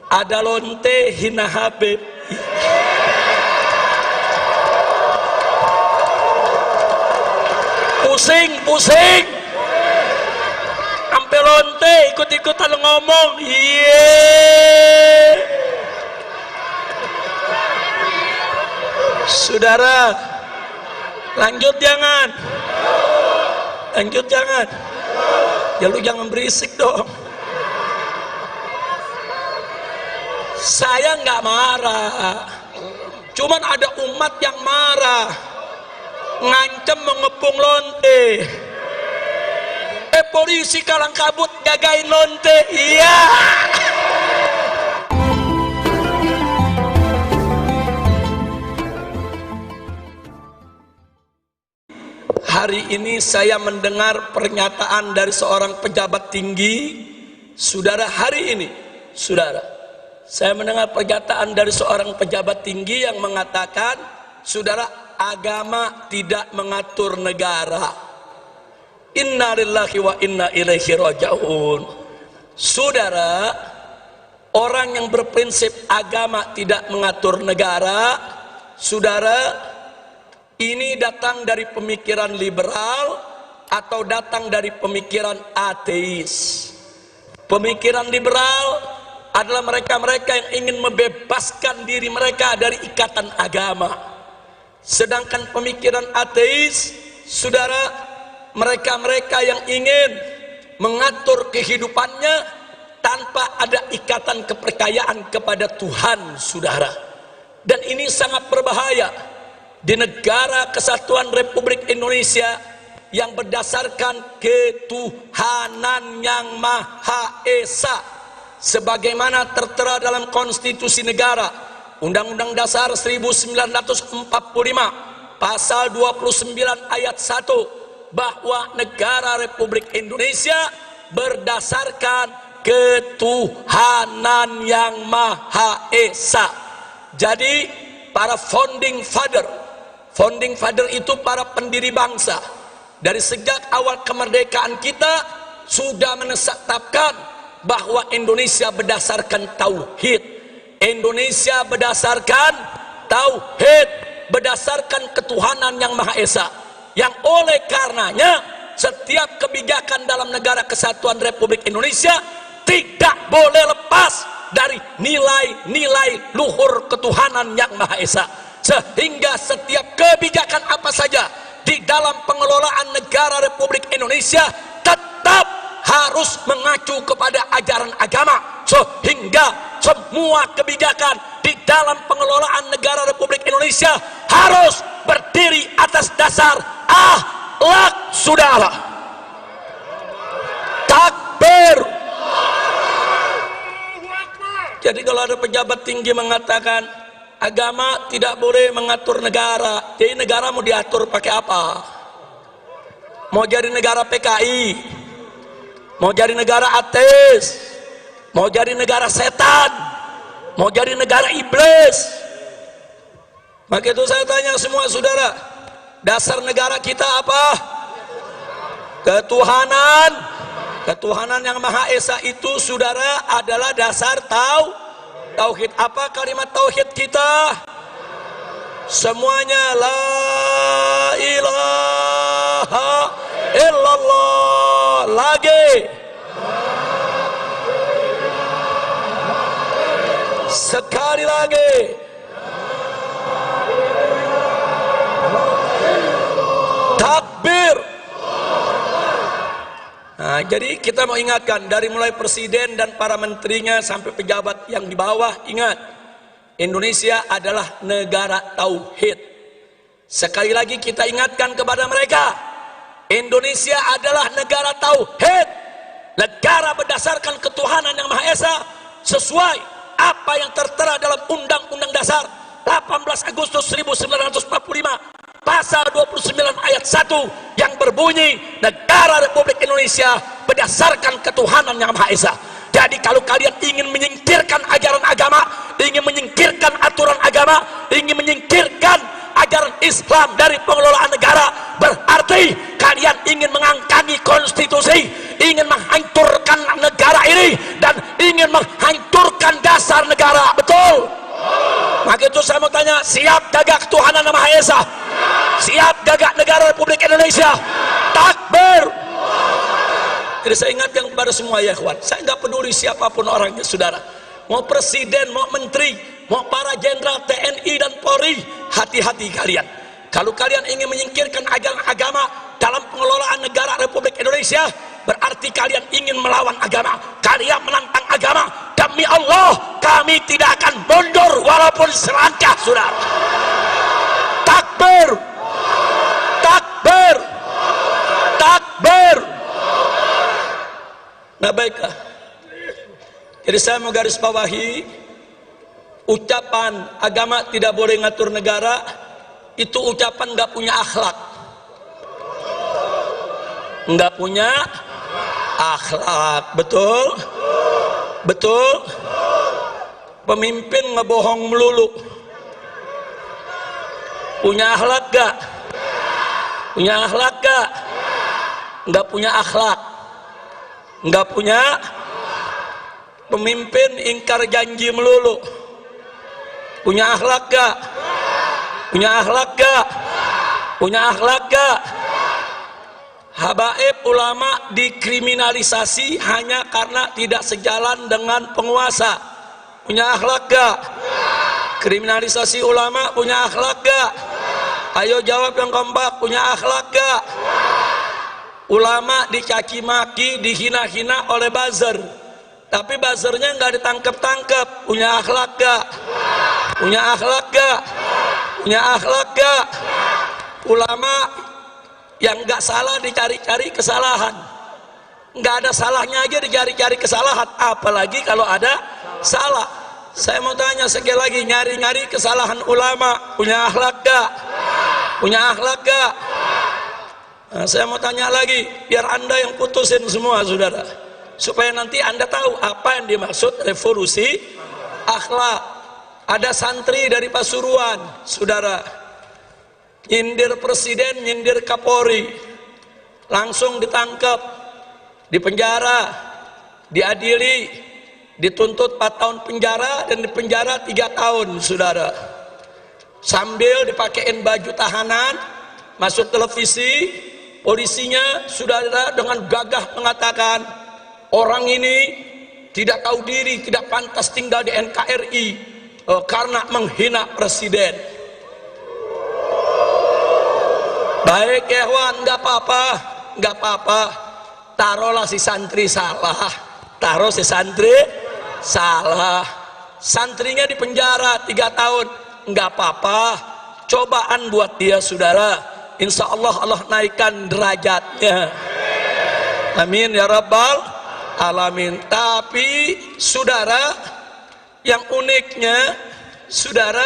Ada lonte hina Habib. Pusing sampai lonte ikut-ikutan ngomong. Saudara, lanjut jangan. Ya lu jangan berisik dong. Saya nggak marah, cuman ada umat yang marah, ngancem mengepung lonte. Polisi kalang kabut jagain lonte. Iya. Hari ini saya mendengar pernyataan dari seorang pejabat tinggi. Saudara, hari ini, saudara, saya mendengar pernyataan dari seorang pejabat tinggi yang mengatakan, saudara, agama tidak mengatur negara. Inna lillahi wa inna ilaihi raji'un. Saudara, orang yang berprinsip agama tidak mengatur negara, saudara, ini datang dari pemikiran liberal atau datang dari pemikiran ateis. Pemikiran liberal adalah mereka-mereka yang ingin membebaskan diri mereka dari ikatan agama. Sedangkan pemikiran ateis, saudara, mereka-mereka yang ingin mengatur kehidupannya tanpa ada ikatan kepercayaan kepada Tuhan, saudara. Dan ini sangat berbahaya di negara kesatuan Republik Indonesia yang berdasarkan ketuhanan yang Maha Esa, sebagaimana tertera dalam konstitusi negara, Undang-Undang Dasar 1945 pasal 29 ayat 1, bahwa negara Republik Indonesia berdasarkan ketuhanan yang Maha Esa. Jadi para founding father itu para pendiri bangsa, dari sejak awal kemerdekaan kita sudah menetapkan bahwa Indonesia berdasarkan tauhid. Indonesia berdasarkan tauhid, berdasarkan ketuhanan yang Maha Esa, yang oleh karenanya setiap kebijakan dalam negara kesatuan Republik Indonesia tidak boleh lepas dari nilai-nilai luhur ketuhanan yang Maha Esa. Sehingga setiap kebijakan apa saja di dalam pengelolaan negara Republik Indonesia tetap harus mengacu kepada ajaran agama, sehingga semua kebijakan di dalam pengelolaan negara Republik Indonesia harus berdiri atas dasar akhlak, saudara. Takbir. Jadi kalau ada pejabat tinggi mengatakan agama tidak boleh mengatur negara, jadi negara mau diatur pakai apa? Mau jadi negara PKI, mau jadi negara ateis, mau jadi negara setan, mau jadi negara iblis. Maka itu saya tanya semua saudara, dasar negara kita apa? Ketuhanan. Ketuhanan yang Maha Esa itu, saudara, adalah dasar tauhid. Apa kalimat tauhid kita? Semuanya la ilaha illallah. Lagi sekali lagi. Takbir. Nah, jadi kita mau ingatkan, dari mulai presiden dan para menterinya sampai pejabat yang di bawah, ingat, Indonesia adalah negara tauhid. Sekali lagi kita ingatkan kepada mereka, Indonesia adalah negara tauhid, negara berdasarkan ketuhanan yang Maha Esa, sesuai apa yang tertera dalam Undang-Undang Dasar 18 Agustus 1945 pasal 29 ayat 1 yang berbunyi negara Republik Indonesia berdasarkan ketuhanan yang Maha Esa. Jadi kalau kalian ingin menyingkirkan ajaran agama, ingin menyingkirkan aturan agama, ingin menyingkirkan ajaran Islam dari pengelolaan negara, berarti kalian ingin mengangkangi konstitusi, ingin menghancurkan negara ini, dan ingin menghancurkan dasar bongkar negara, betul? Maka itu saya mau tanya, siap gagak ketuhanan yang Maha Esa? Siap gagak negara Republik Indonesia? Takbir! Jadi saya ingatkan kepada semua ya kawan, saya nggak peduli siapapun orangnya saudara, mau presiden, mau menteri, mau para jenderal TNI dan Polri, hati-hati kalian. Kalau kalian ingin menyingkirkan agama dalam pengelolaan negara Republik Indonesia, berarti kalian ingin melawan agama, kalian menantang agama. Demi Allah, kami tidak akan mundur walaupun selangkah, saudara. Takbir! Takbir! Takbir! Nah baiklah, jadi saya mau garis bawahi, ucapan agama tidak boleh ngatur negara, itu ucapan nggak punya akhlak, nggak punya akhlak, betul? Betul? Pemimpin ngebohong melulu, punya akhlak gak? Punya akhlak gak? Nggak punya akhlak, nggak punya. Pemimpin ingkar janji melulu, punya akhlak gak? Punya akhlak gak? Punya akhlak gak? Habaib ulama dikriminalisasi hanya karena tidak sejalan dengan penguasa. Punya akhlak gak? Kriminalisasi ulama punya akhlak gak? Ayo jawab yang kompak, punya akhlak gak? Ulama dicaci maki, dihina-hina oleh buzzer, tapi buzzernya nggak ditangkap-tangkap. Punya akhlak gak? Punya akhlak gak? Punya akhlak gak? Ulama yang nggak salah dicari-cari kesalahan, nggak ada salahnya aja dicari-cari kesalahan, apalagi kalau ada salah. Saya mau tanya sekali lagi, nyari-nyari kesalahan ulama punya akhlak gak? Punya akhlak gak? Nah, saya mau tanya lagi, biar anda yang putusin semua saudara, supaya nanti anda tahu apa yang dimaksud revolusi akhlak. Ada santri dari Pasuruan saudara, nyindir presiden, nyindir Kapolri, langsung ditangkap, dipenjara, diadili, dituntut 4 tahun penjara dan dipenjara 3 tahun saudara, sambil dipakein baju tahanan, masuk televisi. Polisinya saudara dengan gagah mengatakan, orang ini tidak tahu diri, tidak pantas tinggal di NKRI karena menghina presiden. Baik ya Wan, nggak apa-apa, nggak apa-apa. Taruhlah si santri salah, taruh si santri salah, santrinya di penjara 3 tahun, nggak apa-apa. Cobaan buat dia saudara. Insya Allah Allah naikkan derajatnya. Amin ya Rabbal Alamin. Tapi saudara, yang uniknya saudara,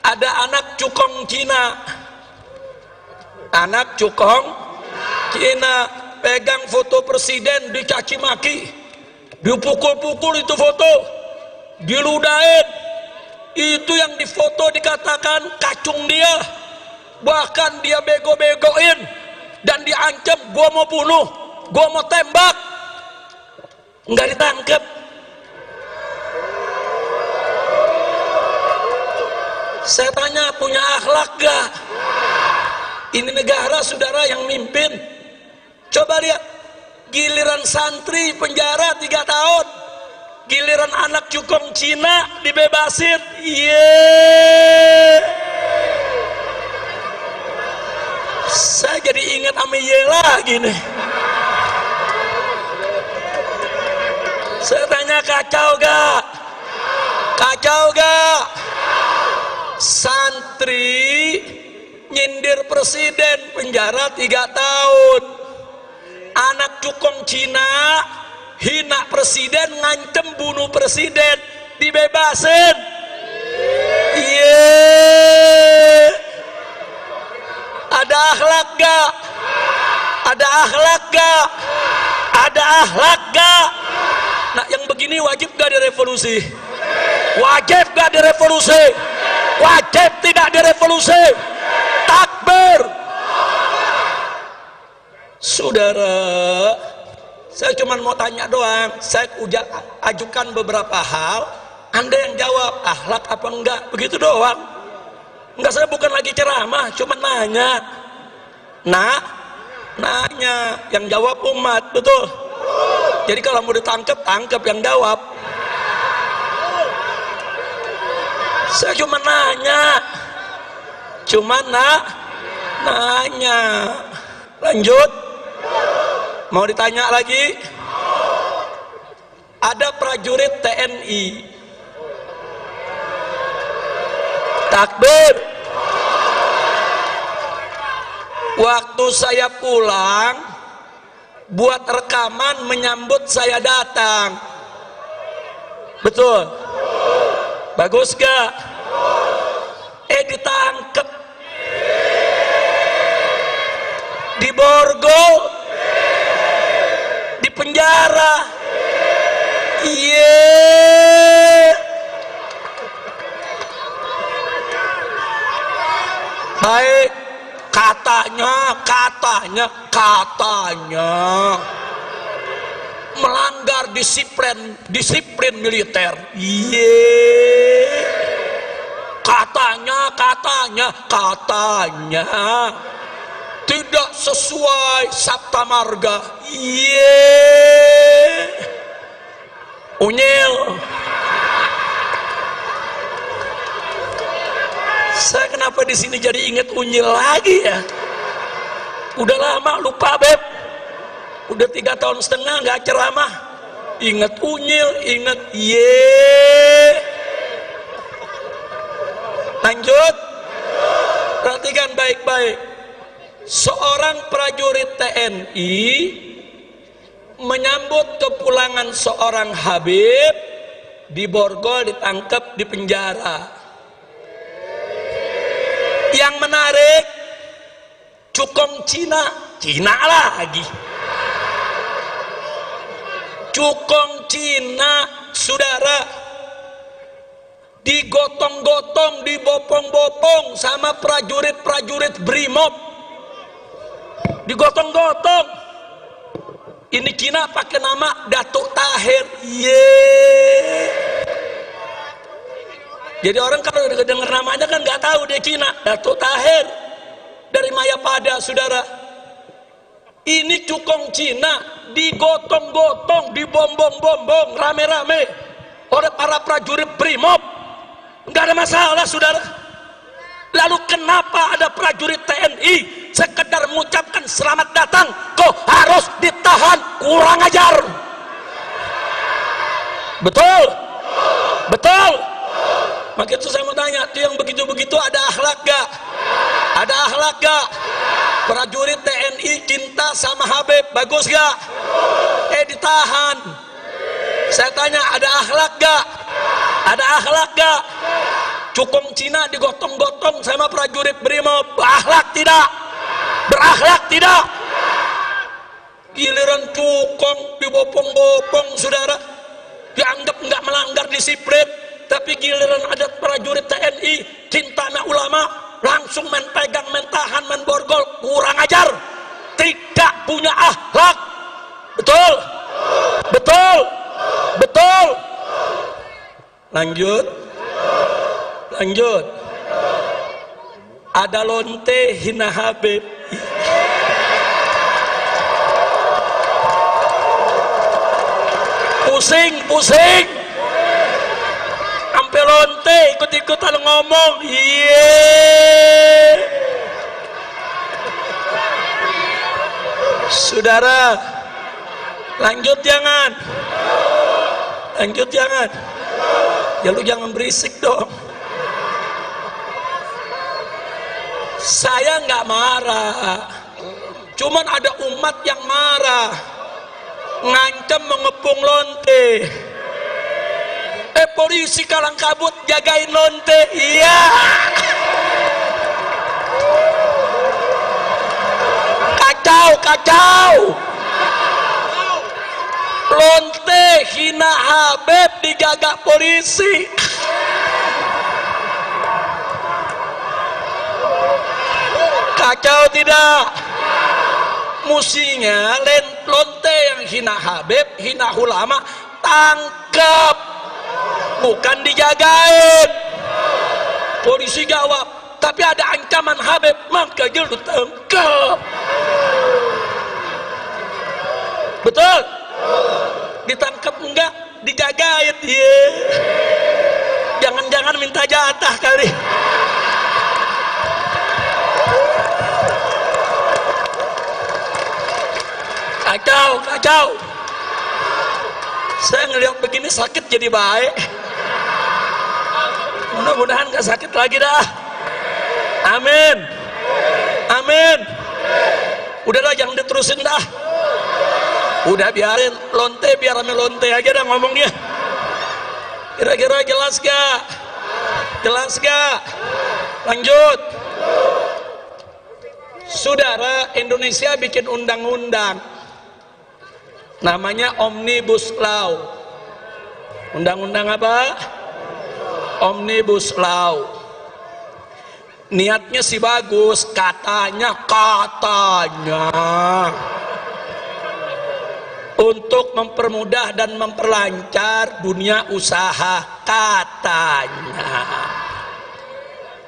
ada anak cukong Cina. Anak cukong Cina pegang foto presiden, dicaci maki, dipukul-pukul itu foto, diludahin. Itu yang difoto dikatakan kacung dia. Bahkan dia bego-begoin dan diancam, gua mau bunuh, gua mau tembak, nggak ditangkap. Saya tanya, punya akhlak gak? Ini negara saudara yang mimpin. Coba lihat, giliran santri penjara 3 tahun, giliran anak cukong Cina dibebasin. Saya jadi ingat Amiye lagi nih. Saya tanya, kacau gak? Kacau gak? Santri nyindir presiden penjara 3 tahun, anak cukong Cina hina presiden, ngancem bunuh presiden, dibebasin. Ada akhlak gak? Ada akhlak gak? Ada akhlak gak? Nah yang begini wajib gak direvolusi? Wajib gak direvolusi? Wajib tidak direvolusi? Takbir! Saudara, saya cuma mau tanya doang. Saya ajukan beberapa hal Anda yang jawab akhlak apa enggak, begitu doang. Enggak, saya bukan lagi ceramah, cuma nanya. Nanya, yang jawab umat, betul. Jadi kalau mau ditangkap, tangkap yang jawab. Saya cuma nanya, nanya. Lanjut. Mau ditanya lagi? Ada prajurit TNI. Takbir. Waktu saya pulang, buat rekaman menyambut saya datang. Betul? Bagus gak? Ditangkep. Diborgol. Di penjara. Baik, katanya melanggar disiplin militer. Katanya tidak sesuai Sabta Marga. Unyil. Saya kenapa di sini jadi inget unyil lagi ya? Udah lama lupa, Beb. Udah 3 tahun setengah nggak ceramah. Inget unyil, inget Lanjut. Perhatikan baik-baik. Seorang prajurit TNI menyambut kepulangan seorang Habib, diborgol, ditangkap, dipenjara. Yang menarik, cukong Cina lagi. Cukong Cina, saudara, digotong-gotong, dibopong-bopong sama prajurit-prajurit Brimob. Digotong-gotong. Ini Cina pakai nama Datuk Tahir. Jadi orang kalau dengar namanya kan nggak tahu dia Cina. Datuk Tahir dari Mayapada, saudara. Ini cukong Cina digotong-gotong, dibombong-bombong rame-rame oleh para prajurit Brimob. Nggak ada masalah, saudara. Lalu kenapa ada prajurit TNI sekedar mengucapkan selamat datang kok harus ditahan? Kurang ajar. Betul? Maka itu saya mau tanya, itu yang begitu-begitu ada akhlak gak? Ada akhlak gak? Prajurit TNI cinta sama Habib, bagus gak? Ditahan. Saya tanya, ada akhlak gak? Ada akhlak gak? Cukong Cina digotong-gotong sama prajurit Brimob, berakhlak tidak? Berakhlak tidak? Giliran cukong dibopong-bopong, saudara, dianggap nggak melanggar disiplin. Tapi giliran ada prajurit TNI cinta sama ulama, langsung main pegang, main tahan, main borgol. Kurang ajar, tidak punya akhlak. Betul. Lanjut. Ada lonte hina Habib. Pusing. Sampai lonte ikut-ikutan ngomong. Saudara, lanjut jangan. Ya lu jangan berisik dong. Saya nggak marah, cuman ada umat yang marah, ngancam mengepung lonte. Polisi kalang kabut jagain lonte. Iya. Kacau. Lonte hina Habib dijaga polisi. Kacau tidak? Musinya lonte yang hina Habib, hina ulama, tangkap. bukan dijagain. Polisi jawab, tapi ada ancaman Habib, maka lu tangkap. Betul? Ditangkap enggak? Dijagain dia. Jangan-jangan minta jatah kali. Kacau. Saya ngelihat begini sakit jadi baik. Mudah-mudahan gak sakit lagi dah. Amin. Udahlah, jangan diterusin dah. Udah biarin lonte, biar rame lonte aja dah ngomongnya. Kira-kira jelas gak? Lanjut. Saudara, Indonesia bikin undang-undang namanya Omnibus Law. Undang-undang apa? Omnibus Law. Niatnya sih bagus, katanya untuk mempermudah dan memperlancar dunia usaha, katanya.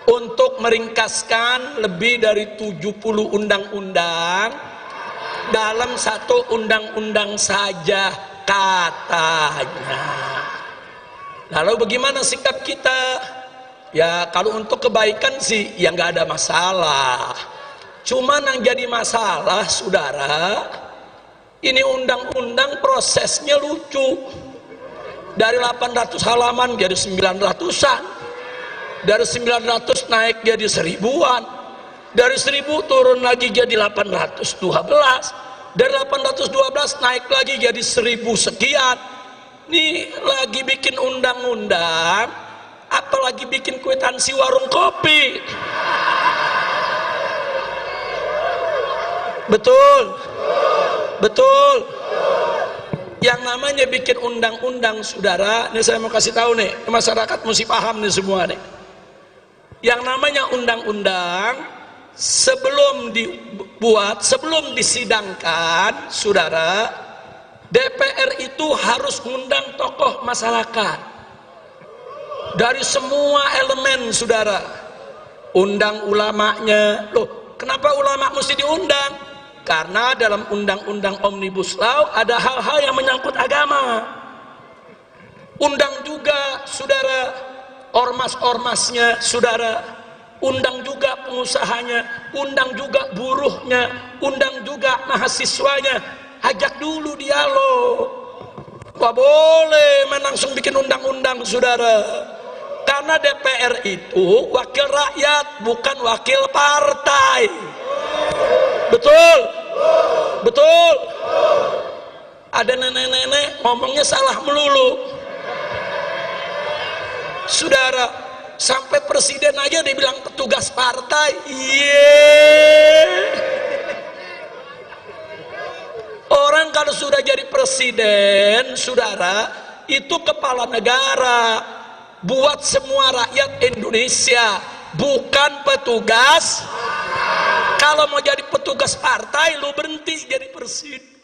Untuk meringkaskan lebih dari 70 undang-undang dalam satu undang-undang saja, katanya. Lalu bagaimana sikap kita? Ya kalau untuk kebaikan sih ya nggak ada masalah. Cuman yang jadi masalah, saudara, ini undang-undang prosesnya lucu. Dari 800 halaman jadi 900-an. Dari 900 naik jadi 1000-an. Dari 1000 turun lagi jadi 812. Dari 812 naik lagi jadi 1000 sekian. Ini lagi bikin undang-undang, apalagi bikin kwitansi warung kopi. Betul. Yang namanya bikin undang-undang, saudara, ini saya mau kasih tahu nih, masyarakat mesti paham nih semua nih. Yang namanya undang-undang sebelum dibuat, sebelum disidangkan, saudara, DPR itu harus mengundang tokoh masyarakat dari semua elemen, saudara. Undang ulamanya. Loh, kenapa ulama mesti diundang? Karena dalam undang-undang Omnibus Law ada hal-hal yang menyangkut agama. Undang juga, saudara, ormas-ormasnya, saudara. Undang juga pengusahanya, undang juga buruhnya, undang juga mahasiswanya. Ajak dulu dialog. Gak boleh main langsung bikin undang-undang, saudara. Karena DPR itu wakil rakyat, bukan wakil partai. Betul. Ada nenek-nenek ngomongnya salah melulu, saudara. Sampai presiden aja dibilang petugas partai. Orang kalau sudah jadi presiden, saudara, itu kepala negara buat semua rakyat Indonesia, bukan petugas. Kalau mau jadi petugas partai, lu berhenti jadi presiden.